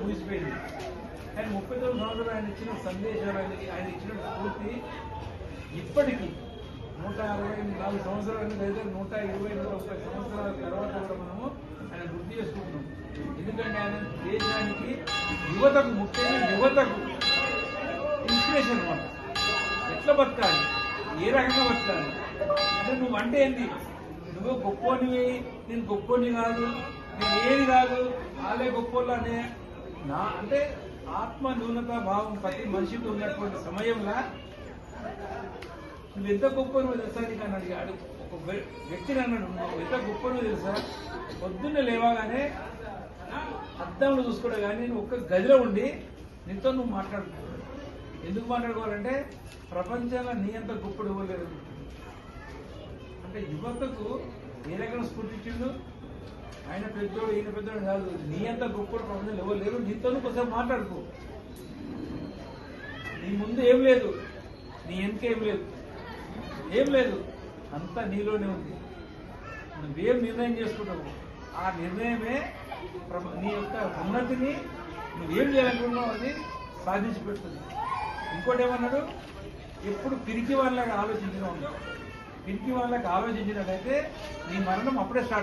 ముగిసిపోయింది. ఆయన 39 సంవత్సరాలు ఆయన ఇచ్చిన సందేశాలు, ఆయన ఇచ్చిన స్ఫూర్తి ఇప్పటికీ 164 సంవత్సరాలు లేదా 120, 130 సంవత్సరాల తర్వాత కూడా మనము ఆయన గుర్తు చేసుకుంటున్నాం. ఎందుకంటే ఆయన దేశానికి, యువతకు, ముఖ్యంగా యువతకు ఇన్స్పిరేషన్ అనమాట. ఎట్లా బతకాలి, ఏ రకంగా బతకాలి అంటే నువ్వు అంటే ఏంటి, నువ్వు గొప్పోనివి, నేను గొప్పోని కాదు, నేను ఏది కాదు, వాళ్ళే గొప్పోళ్ళు అనే నా అంటే ఆత్మ న్యూనతా భావం ప్రతి మనిషికి ఉన్నటువంటి సమయంలో నువ్వు ఎంత గొప్ప నువ్వు తెలుసా నీకు అని అడిగాడు. ఒక వ్యక్తిని అన్నాడు, నువ్వు ఎంత గొప్ప నువ్వు తెలుసా, పొద్దున్నే లేవగానే అద్దంలో చూసుకోవడం కానీ నువ్వు ఒక్క గదిలో ఉండి నీతో నువ్వు మాట్లాడుకోవాలి. ఎందుకు మాట్లాడుకోవాలంటే ప్రపంచంలో నీ అంత గొప్పడు ఇవ్వలేదు. అంటే యువతకు ఏ రకంగా స్ఫూర్తించిండు, ఆయన పెద్దోడు ఈయన పెద్దోడు కాదు, నీ అంత గొప్పడు ప్రపంచంలో ఎవరు లేరు, నీతో కొంచెం మాట్లాడుకో. నీ ముందు ఏం లేదు, నీ వెనకేం లేదు, ఏం లేదు, అంతా నీలోనే ఉంది. నువ్వేం నిర్ణయం చేసుకుంటావు, ఆ నిర్ణయమే నీ యొక్క ఉన్నతిని నువ్వేం చేయాలనుకున్నావు అది సాధించి పెడుతుంది. ఇంకోటి ఏమన్నాడు, ఎప్పుడు పిరికి వాళ్ళకి ఆలోచించిన పిరికి వాళ్ళకి ఆలోచించినట్టయితే నీ మరణం అప్పుడే స్టార్ట్